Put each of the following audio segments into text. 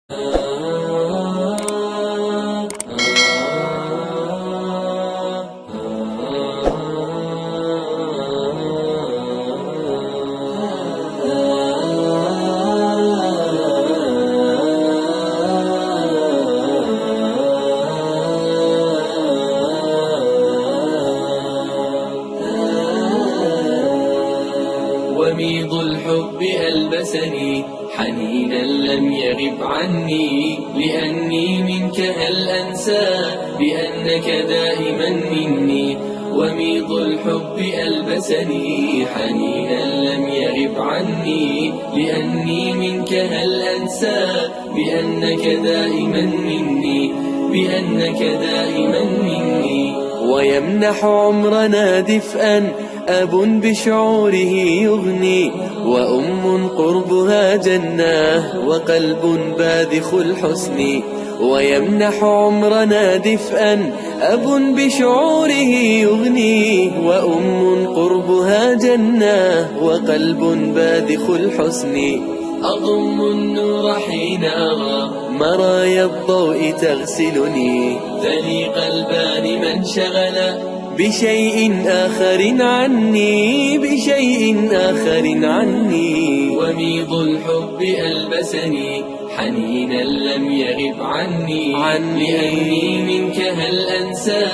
وميض الحب ألبسني حنينا لم يغب عني، لأني منك هل أنسى بأنك دائما مني. وميض الحب ألبسني حنينا لم يغب عني، لأني منك هل أنسى بأنك دائما مني، بأنك دائما مني. ويمنح عمرنا دفئا أب بشعوره يغني، وأم قربها جنة وقلب باذخ الحسن. ويمنح عمرنا دفئا أب بشعوره يغني، وأم قربها جنة وقلب باذخ الحسن. أضم النور حين أرى مرايا الضوء تغسلني، ذلي قلبان من شغل بشيء آخر عني، بشيء آخر عني. وميض الحب ألبسني حنينا لم يغب عني، لأني منك هل أنسى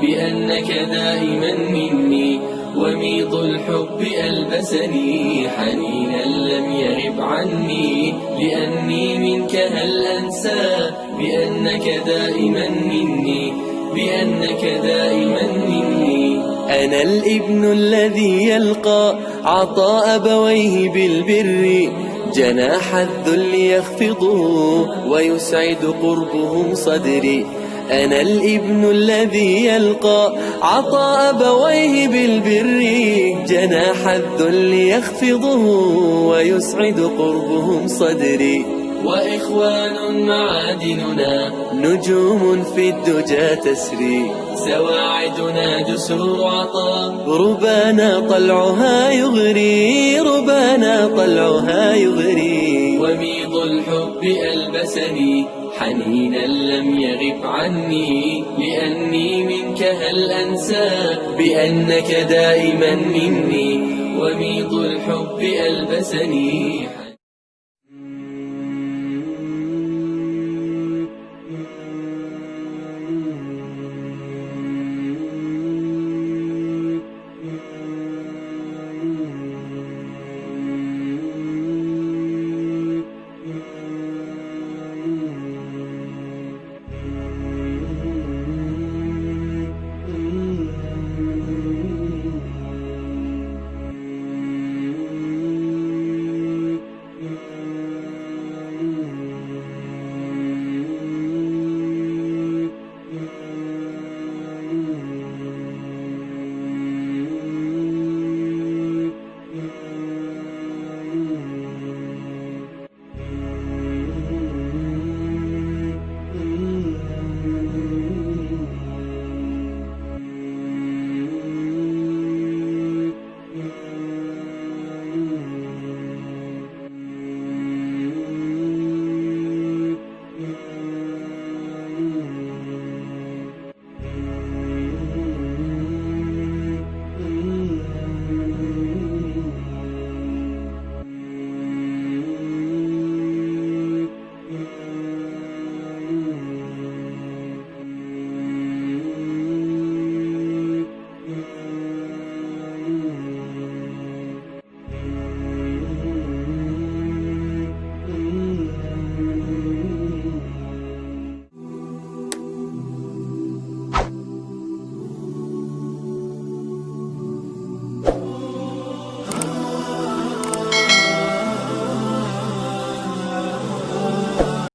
بأنك دائما مني. وميض الحب ألبسني حنينا لم يغب عني، لأني منك هل أنسى بأنك دائما مني، بأنك دائما مني. أنا الابن الذي يلقى عطاء أبويه بالبر، جناح الذل يخفضه ويسعد قربهم صدري. أنا الابن الذي يلقى عطاء أبويه بالبر، جناح الذل يخفضه ويسعد قربهم صدري. وإخوان معادننا نجوم في الدجى تسري، سواعدنا جسور عطاء ربانا طلعها يغري، ربانا طلعها يغري. وميض الحب ألبسني حنينا لم يغب عني، لأني منك هل أنسى بأنك دائما مني. وميض الحب ألبسني.